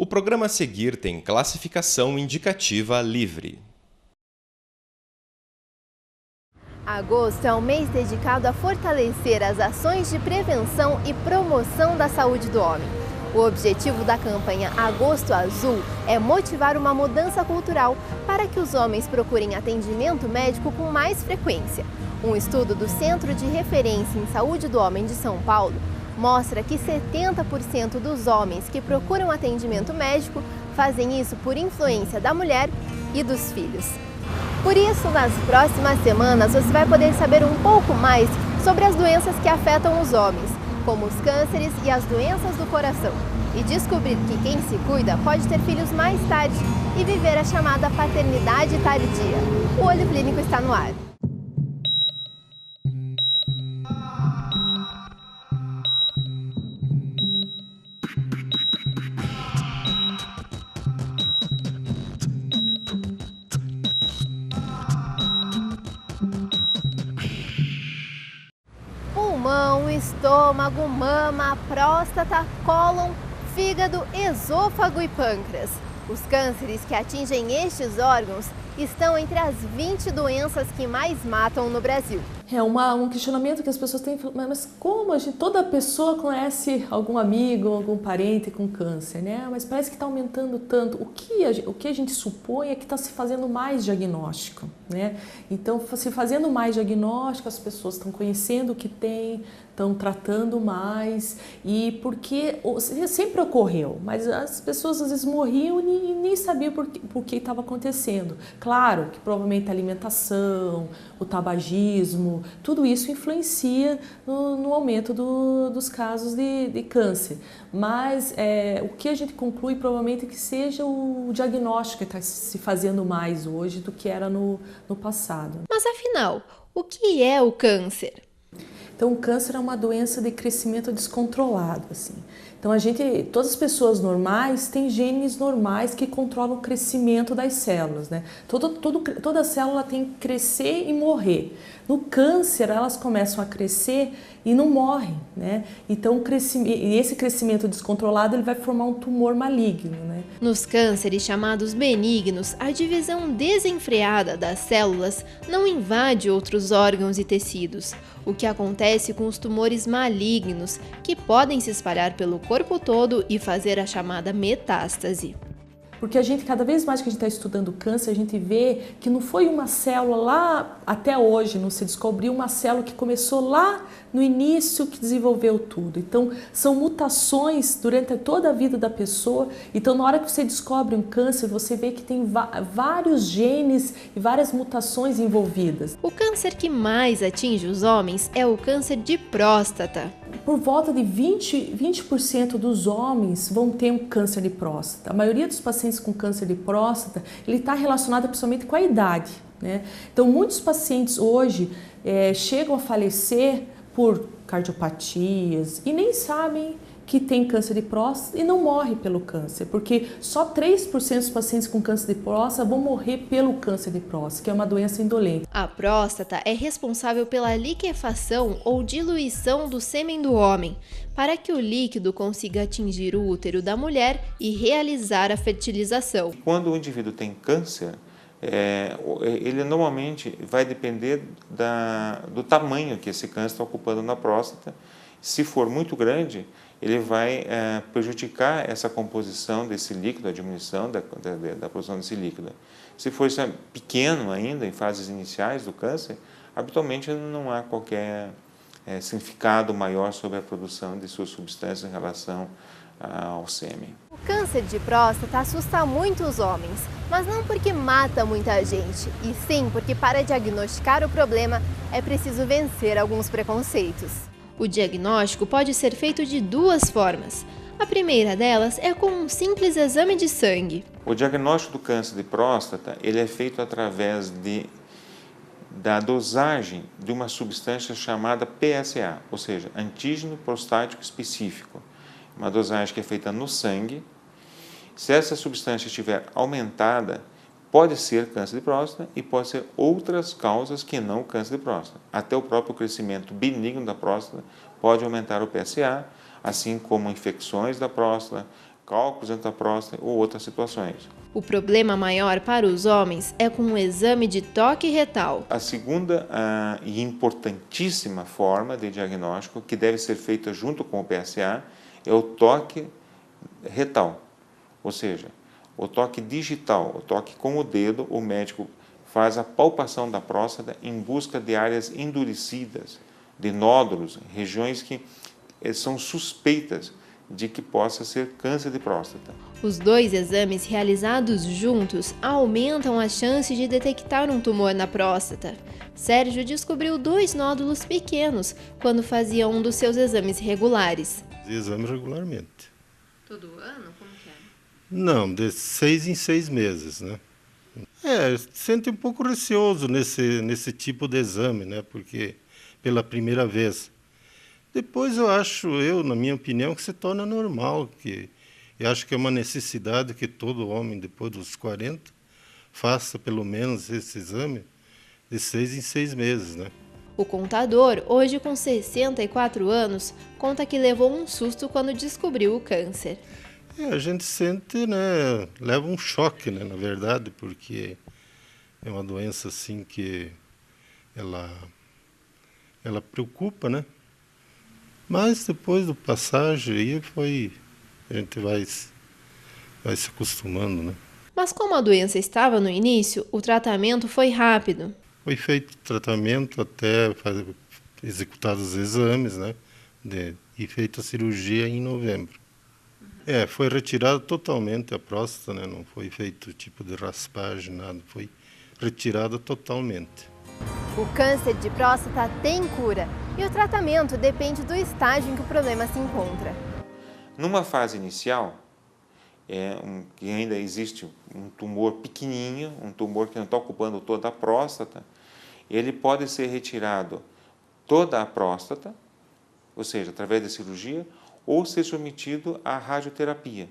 O programa a seguir tem classificação indicativa livre. Agosto é um mês dedicado a fortalecer as ações de prevenção e promoção da saúde do homem. O objetivo da campanha Agosto Azul é motivar uma mudança cultural para que os homens procurem atendimento médico com mais frequência. Um estudo do Centro de Referência em Saúde do Homem de São Paulo mostra que 70% dos homens que procuram atendimento médico fazem isso por influência da mulher e dos filhos. Por isso, nas próximas semanas, você vai poder saber um pouco mais sobre as doenças que afetam os homens, como os cânceres e as doenças do coração, e descobrir que quem se cuida pode ter filhos mais tarde e viver a chamada paternidade tardia. O Olho Clínico está no ar. Pulmão, estômago, mama, próstata, cólon, fígado, esôfago e pâncreas. Os cânceres que atingem estes órgãos estão entre as 20 doenças que mais matam no Brasil. É um questionamento que as pessoas têm, mas como toda pessoa conhece algum amigo, algum parente com câncer, né? Mas parece que está aumentando tanto. O que a gente supõe é que está se fazendo mais diagnóstico, né? Então, se fazendo mais diagnóstico, as pessoas estão conhecendo o que tem, estão tratando mais, e porque sempre ocorreu, mas as pessoas às vezes morriam e nem sabiam por que estava acontecendo. Claro que provavelmente a alimentação, o tabagismo, tudo isso influencia no aumento dos casos de câncer. Mas o que a gente conclui provavelmente é que seja o diagnóstico que está se fazendo mais hoje do que era no passado. Mas afinal, o que é o câncer? Então, o câncer é uma doença de crescimento descontrolado, assim. Então, todas as pessoas normais têm genes normais que controlam o crescimento das células, né? Toda célula tem que crescer e morrer. No câncer, elas começam a crescer e não morrem, né? Então, esse crescimento descontrolado ele vai formar um tumor maligno, né? Nos cânceres chamados benignos, a divisão desenfreada das células não invade outros órgãos e tecidos. O que acontece com os tumores malignos, que podem se espalhar pelo corpo todo e fazer a chamada metástase. Porque cada vez mais que a gente está estudando câncer, a gente vê que não foi uma célula lá, até hoje, não se descobriu uma célula que começou lá no início que desenvolveu tudo. Então, são mutações durante toda a vida da pessoa. Então, na hora que você descobre um câncer, você vê que tem vários genes e várias mutações envolvidas. O câncer que mais atinge os homens é o câncer de próstata. Por volta de 20% dos homens vão ter um câncer de próstata. A maioria dos pacientes com câncer de próstata, ele está relacionado principalmente com a idade, né? Então, muitos pacientes hoje chegam a falecer por cardiopatias e nem sabem que tem câncer de próstata e não morre pelo câncer, porque só 3% dos pacientes com câncer de próstata vão morrer pelo câncer de próstata, que é uma doença indolente. A próstata é responsável pela liquefação ou diluição do sêmen do homem, para que o líquido consiga atingir o útero da mulher e realizar a fertilização. Quando o indivíduo tem câncer, ele normalmente vai depender do tamanho que esse câncer está ocupando na próstata. Se for muito grande, ele vai prejudicar essa composição desse líquido, a diminuição da produção desse líquido. Se for pequeno ainda, em fases iniciais do câncer, habitualmente não há qualquer significado maior sobre a produção de suas substâncias em relação ao sêmen. O câncer de próstata assusta muito os homens, mas não porque mata muita gente, e sim porque para diagnosticar o problema é preciso vencer alguns preconceitos. O diagnóstico pode ser feito de duas formas. A primeira delas é com um simples exame de sangue. O diagnóstico do câncer de próstata ele é feito através da dosagem de uma substância chamada PSA, ou seja, antígeno prostático específico. Uma dosagem que é feita no sangue. Se essa substância estiver aumentada, pode ser câncer de próstata e pode ser outras causas que não o câncer de próstata. Até o próprio crescimento benigno da próstata pode aumentar o PSA, assim como infecções da próstata, cálculos dentro da próstata ou outras situações. O problema maior para os homens é com o exame de toque retal. A segunda e importantíssima forma de diagnóstico, que deve ser feita junto com o PSA, é o toque retal, ou seja, o toque digital, o toque com o dedo. O médico faz a palpação da próstata em busca de áreas endurecidas, de nódulos, regiões que são suspeitas de que possa ser câncer de próstata. Os dois exames realizados juntos aumentam a chance de detectar um tumor na próstata. Sérgio descobriu 2 nódulos pequenos quando fazia um dos seus exames regulares. Exame regularmente. Todo ano? Como que é? Não, de 6 em 6 meses, né? Sente um pouco receoso nesse tipo de exame, né? Porque pela primeira vez. Depois na minha opinião, que se torna normal, que eu acho que é uma necessidade que todo homem, depois dos 40, faça pelo menos esse exame de 6 em 6 meses, né? O contador, hoje com 64 anos, conta que levou um susto quando descobriu o câncer. A gente sente, né, leva um choque, né, na verdade, porque é uma doença assim que ela preocupa, né? Mas depois do passagem aí a gente vai se acostumando, né? Mas como a doença estava no início, o tratamento foi rápido. Foi feito tratamento até executados os exames, né? E feita a cirurgia em novembro. Foi retirado totalmente a próstata, né? Não foi feito tipo de raspagem, nada. Foi retirada totalmente. O câncer de próstata tem cura e o tratamento depende do estágio em que o problema se encontra. Numa fase inicial, que ainda existe um tumor pequenininho, um tumor que não está ocupando toda a próstata, ele pode ser retirado toda a próstata, ou seja, através da cirurgia, ou ser submetido à radioterapia,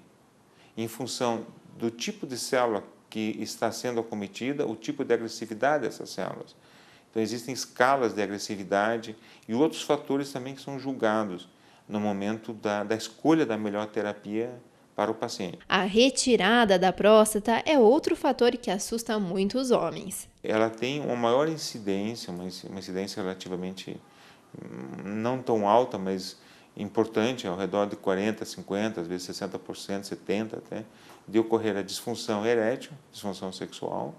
em função do tipo de célula que está sendo acometida, o tipo de agressividade dessas células. Então, existem escalas de agressividade e outros fatores também que são julgados no momento da escolha da melhor terapia para o paciente. A retirada da próstata é outro fator que assusta muito os homens. Ela tem uma maior incidência, uma incidência relativamente não tão alta, mas importante, ao redor de 40%, 50%, às vezes 60%, 70% até, de ocorrer a disfunção erétil, disfunção sexual,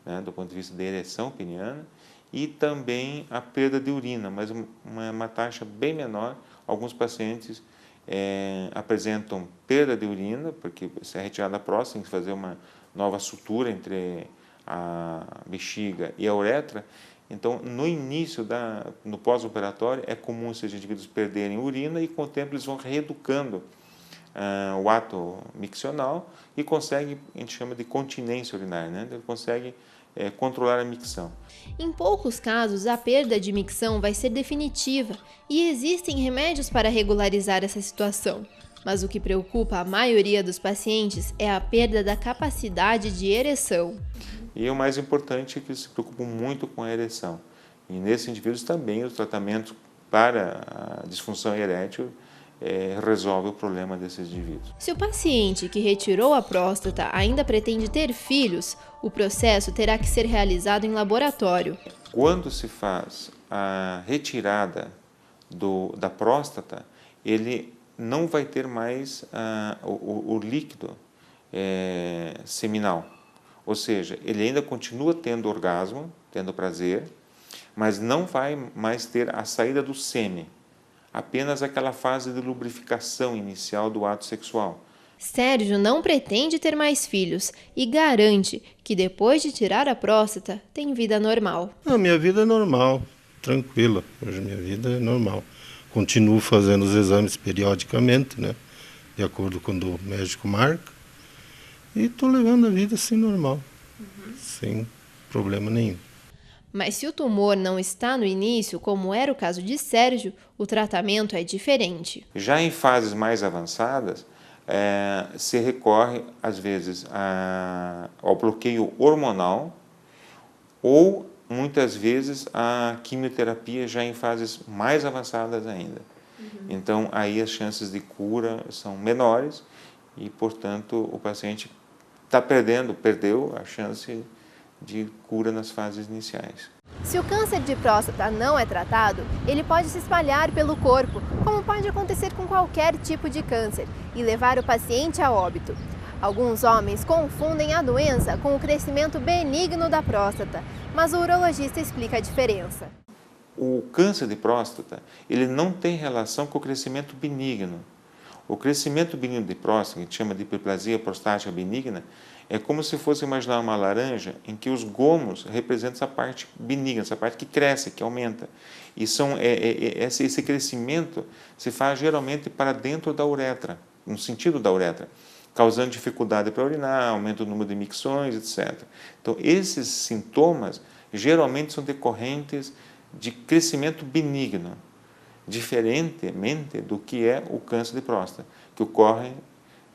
né, do ponto de vista da ereção peniana, e também a perda de urina, mas uma taxa bem menor. Alguns pacientes apresentam perda de urina, porque se é retirada a próstata, tem que fazer uma nova sutura entre a bexiga e a uretra. Então, no início, no pós-operatório, é comum esses indivíduos perderem urina e, com o tempo, eles vão reeducando o ato miccional e conseguem, a gente chama de continência urinária, né? Ele consegue controlar a micção. Em poucos casos, a perda de micção vai ser definitiva e existem remédios para regularizar essa situação. Mas o que preocupa a maioria dos pacientes é a perda da capacidade de ereção. E o mais importante é que eles se preocupam muito com a ereção. E nesses indivíduos também o tratamento para a disfunção erétil resolve o problema desses indivíduos. Se o paciente que retirou a próstata ainda pretende ter filhos, o processo terá que ser realizado em laboratório. Quando se faz a retirada da próstata, ele não vai ter mais o líquido seminal. Ou seja, ele ainda continua tendo orgasmo, tendo prazer, mas não vai mais ter a saída do sêmen. Apenas aquela fase de lubrificação inicial do ato sexual. Sérgio não pretende ter mais filhos e garante que depois de tirar a próstata tem vida normal. A minha vida é normal, tranquila. Hoje minha vida é normal. Continuo fazendo os exames periodicamente, né? De acordo com o médico marca. E estou levando a vida assim normal, sem problema nenhum. Mas se o tumor não está no início, como era o caso de Sérgio, o tratamento é diferente. Já em fases mais avançadas, se recorre, às vezes, ao bloqueio hormonal ou, muitas vezes, à quimioterapia já em fases mais avançadas ainda. Então, aí as chances de cura são menores e, portanto, o paciente perdeu a chance de cura nas fases iniciais. Se o câncer de próstata não é tratado, ele pode se espalhar pelo corpo, como pode acontecer com qualquer tipo de câncer, e levar o paciente a óbito. Alguns homens confundem a doença com o crescimento benigno da próstata, mas o urologista explica a diferença. O câncer de próstata, ele não tem relação com o crescimento benigno. O crescimento benigno de próstata, que a gente chama de hiperplasia prostática benigna, é como se fosse imaginar uma laranja em que os gomos representam essa parte benigna, essa parte que cresce, que aumenta. E esse crescimento se faz geralmente para dentro da uretra, no sentido da uretra, causando dificuldade para urinar, aumento do número de micções, etc. Então, esses sintomas geralmente são decorrentes de crescimento benigno, diferentemente do que é o câncer de próstata, que ocorre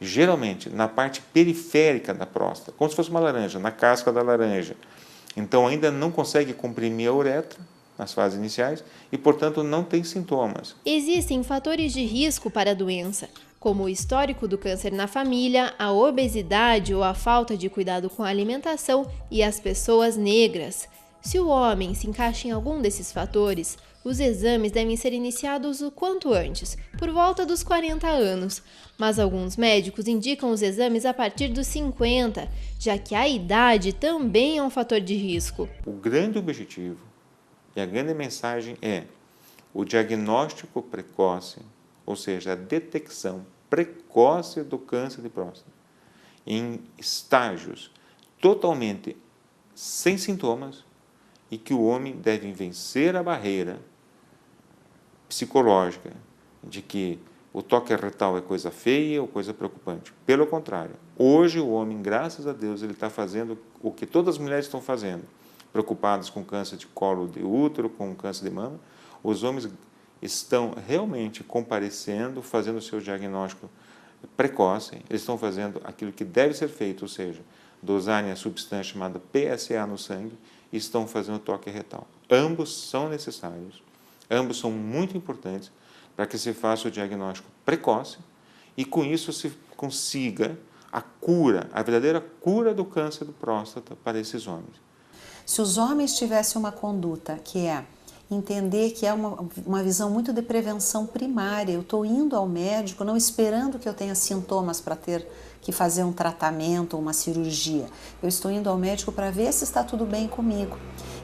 geralmente na parte periférica da próstata, como se fosse uma laranja, na casca da laranja. Então ainda não consegue comprimir a uretra nas fases iniciais e, portanto, não tem sintomas. Existem fatores de risco para a doença, como o histórico do câncer na família, a obesidade ou a falta de cuidado com a alimentação e as pessoas negras. Se o homem se encaixa em algum desses fatores, os exames devem ser iniciados o quanto antes, por volta dos 40 anos. Mas alguns médicos indicam os exames a partir dos 50, já que a idade também é um fator de risco. O grande objetivo e a grande mensagem é o diagnóstico precoce, ou seja, a detecção precoce do câncer de próstata, em estágios totalmente sem sintomas, e que o homem deve vencer a barreira psicológica de que o toque retal é coisa feia ou coisa preocupante. Pelo contrário, hoje o homem, graças a Deus, ele está fazendo o que todas as mulheres estão fazendo, preocupadas com câncer de colo de útero, com câncer de mama. Os homens estão realmente comparecendo, fazendo o seu diagnóstico precoce, eles estão fazendo aquilo que deve ser feito, ou seja, dosarem a substância chamada PSA no sangue, e estão fazendo toque retal. Ambos são necessários, ambos são muito importantes para que se faça o diagnóstico precoce e com isso se consiga a cura, a verdadeira cura do câncer de próstata para esses homens. Se os homens tivessem uma conduta que é entender que é uma visão muito de prevenção primária, eu estou indo ao médico não esperando que eu tenha sintomas para ter que fazer um tratamento ou uma cirurgia, eu estou indo ao médico para ver se está tudo bem comigo.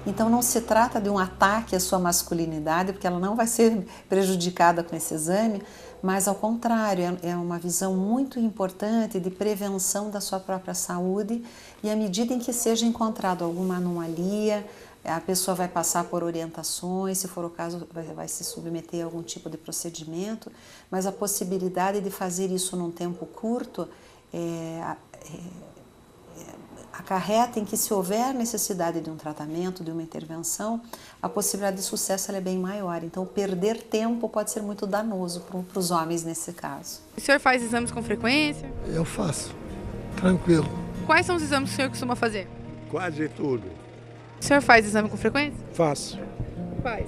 Então não se trata de um ataque à sua masculinidade, porque ela não vai ser prejudicada com esse exame, mas ao contrário, é uma visão muito importante de prevenção da sua própria saúde e à medida em que seja encontrado alguma anomalia, a pessoa vai passar por orientações, se for o caso vai se submeter a algum tipo de procedimento, mas a possibilidade de fazer isso num tempo curto acarreta em que se houver necessidade de um tratamento, de uma intervenção, a possibilidade de sucesso ela é bem maior. Então perder tempo pode ser muito danoso para os homens nesse caso. O senhor faz exames com frequência? Eu faço, tranquilo. Quais são os exames que o senhor costuma fazer? Quase tudo. O senhor faz exame com frequência? Faço. Faz.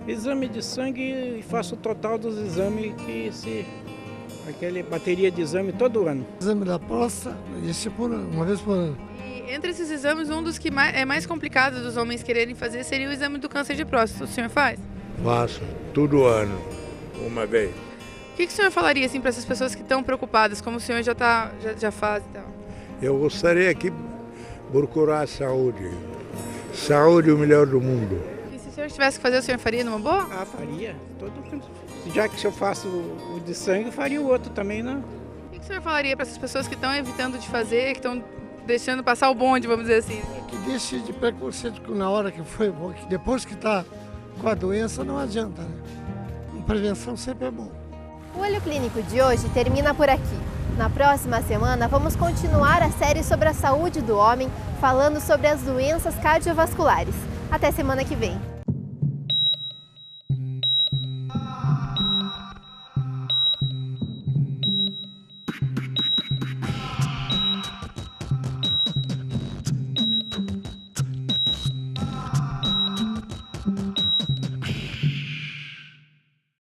Exame de sangue e faço o total dos exames aquela bateria de exame todo ano. Exame da próstata, uma vez por ano. E entre esses exames, um dos que é mais complicado dos homens quererem fazer seria o exame do câncer de próstata. O senhor faz? Faço, todo ano, uma vez. O que o senhor falaria assim, para essas pessoas que estão preocupadas, como o senhor já faz e tal? Eu gostaria que procurar a saúde. Saúde é o melhor do mundo. E se o senhor tivesse que fazer, o senhor faria numa boa? Ah, faria. Já que se eu faço o de sangue, faria o outro também, né? O que o senhor falaria para essas pessoas que estão evitando de fazer, que estão deixando passar o bonde, vamos dizer assim? Que deixe de preconceito na hora que foi, porque depois que está com a doença não adianta, né? Prevenção sempre é bom. O Olho Clínico de hoje termina por aqui. Na próxima semana vamos continuar a série sobre a saúde do homem, falando sobre as doenças cardiovasculares. Até semana que vem!